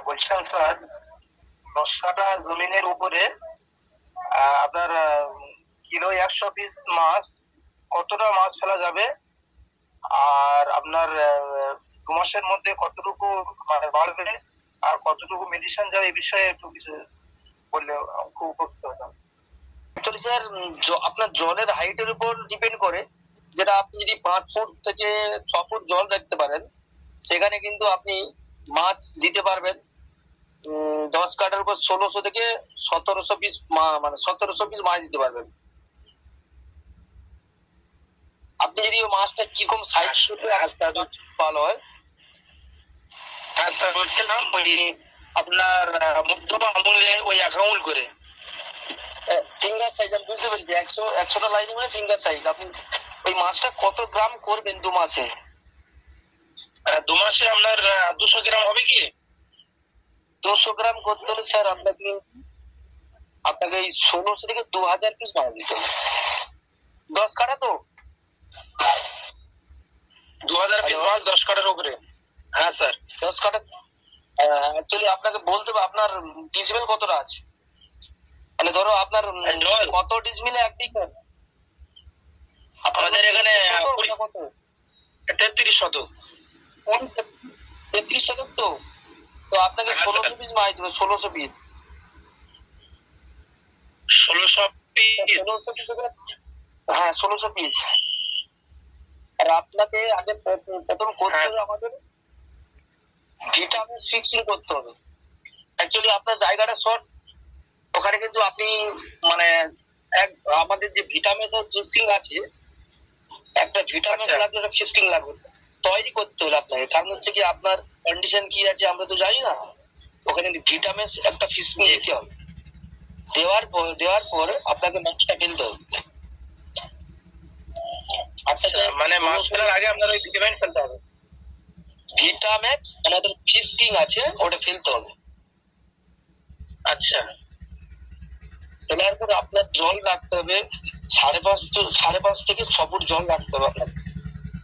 বলছিলাম স্যার, 10 কাঠা জমিনের উপরে আপনার কিলো 100 পিস মাছ, কতটা মাছ ফেলা যাবে? আর আপনার 2 মাসের মধ্যে কতটুকু মানে বাড়বে আর কতটুকু মেডিসিন যাবে, এই বিষয়ে একটু কিছু বললে খুব উপকৃত হতাম। অ্যাকচুয়ালি স্যার, আপনার জলের হাইটের উপর ডিপেন্ড করে। যেটা আপনি যদি 5 ফুট থেকে 6 ফুট জল দেখতে পারেন, সেখানে কিন্তু আপনি মাছ দিতে পারবেন 10 কাঠার উপর 1600 থেকে 1700 পিস, মানে 1700 পিস মাছ দিতে পারবেন। আপনি যদি ওই মাছটা কিরকম সাইজ ভালো হয়। হ্যাঁ স্যার, বলছিলাম ওই আপনার মধ্যম আমুলে ওই 1 আঙুল করে ফিঙ্গার সাইজ, আমি বুঝতে পেরেছি। 100টা লাইন মানে ফিঙ্গার সাইজ। আপনি ওই মাছটা কত গ্রাম করবেন 2 মাসে? 2 মাসে আপনার 200 গ্রাম হবে কি? 200 গ্রাম করতে হলে স্যার আপনাকে এই 1600 থেকে 2000 পিস মাছ দিতে হবে। 10 কাঠা তো 2000 পিস মাছ 10 কাঠার উপরে। হ্যাঁ স্যার। 10 কাঠা অ্যাকচুয়ালি আপনাকে বলতে হবে আপনার ডিসমিল কতটা আছে। মানে ধরো আপনার কত ডিসমিলে 1 বিঘা? আমাদের এখানে কত? 33 শতক। 33 শতক তো আপনাকে 1600 পিস মাছ দেবে। 1600 পিস 1600 পিস। হ্যাঁ, 1600 পিস। আর আপনাকে আগে প্রথম করতে হবে আমাদের ভিটামিন ফিক্সিং করতে হবে। অ্যাকচুয়ালি আপনার জায়গাটা শর্ট, ওখানে কিন্তু আপনি মানে আমাদের যে ভিটামিন ফিক্সিং আছে, একটা ভিটামিন লাগবে, একটা ফিক্সিং লাগবে তৈরি করতে হলে আপনাকে। কারণ হচ্ছে কি, আপনার কন্ডিশন কি আছে আমরা তো জানি না। ওখানে ভিটামিন একটা ফিক্সিং দিতে হবে। দেওয়ার পর আপনাকে মাছটা ফেলতে হবে। মানে মাছ ফেলার আগে আপনার ওই ভিটামিন ফেলতে হবে। ভিটাম্যাক্স আমাদের ফিস্টিং আছে, ওটা ফেলতে হবে। আচ্ছা। ফেলার পর আপনার জল রাখতে হবে 5.5 থেকে 6 ফুট জল রাখতে হবে আপনার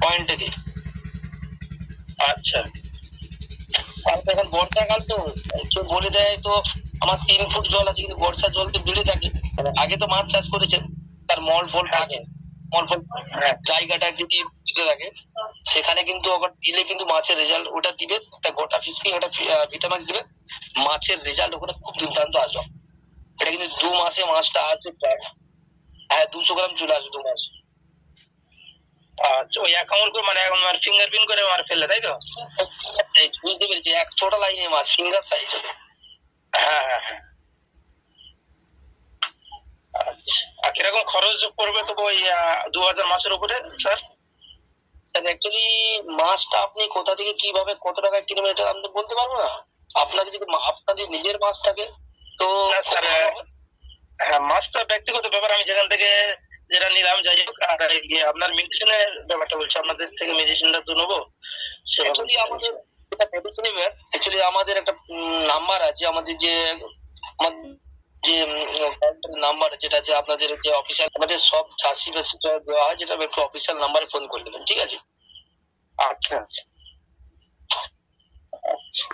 পয়েন্টে দিয়ে। আচ্ছা। তারপর এখন বর্ষাকাল তো কেউ বলে দেয় তো আমার 3 ফুট জল আছে, কিন্তু বর্ষার জল তো বেড়ে থাকে। আগে তো মাছ চাষ করেছেন, তার মল ফল থাকে, জায়গাটা যদি দিতে থাকে, সেখানে কিন্তু আবার দিলে কিন্তু মাছের রেজাল্ট ওটা দিবে। একটা গোটা ফিশকিং, একটা ভিটামাক্স দিবে, মাছের রেজাল্ট ওখানে খুব দুর্দান্ত আসবে। এটা কিন্তু 2 মাসে মাছটা আসবে প্রায়। হ্যাঁ, 200 গ্রাম চলে আসবে 2 মাস। আচ্ছা, ওই 1 আঙুল করে মানে আমার ফিঙ্গার প্রিন্ট করে আমার ফেললে, তাই তো? বুঝতে পেরেছি, 100টা লাইনে মাছ ফিঙ্গার সাইজ হবে। হ্যাঁ হ্যাঁ হ্যাঁ। আচ্ছা, আর কিরকম খরচ পড়বে তো ওই 2000 মাছের উপরে স্যার? স্যার অ্যাকচুয়ালি মাছটা আপনি কোথা থেকে কিভাবে কত টাকায় কিনবেন এটা আমি তো বলতে পারবো না। আপনাকে যদি আপনাদের নিজের মাছ থাকে তো স্যার, হ্যাঁ মাছটা ব্যক্তিগত ব্যাপার। আমি যেখান থেকে যেটা নিলাম যাই হোক। আর আপনার মেডিসিনের ব্যাপারটা বলছি, আপনাদের থেকে মেডিসিনটা তো নেবো। অ্যাকচুয়ালি আমাদের এটা মেডিসিনের ব্যাপার। অ্যাকচুয়ালি আমাদের একটা নাম্বার আছে, আমাদের যে নাম্বার, যেটা যে আপনাদের যে অফিসিয়াল, আমাদের সব চাষি দেওয়া হয়, যেটা একটু অফিসিয়াল নাম্বারে ফোন করে দেবেন, ঠিক আছে? আচ্ছা আচ্ছা আচ্ছা।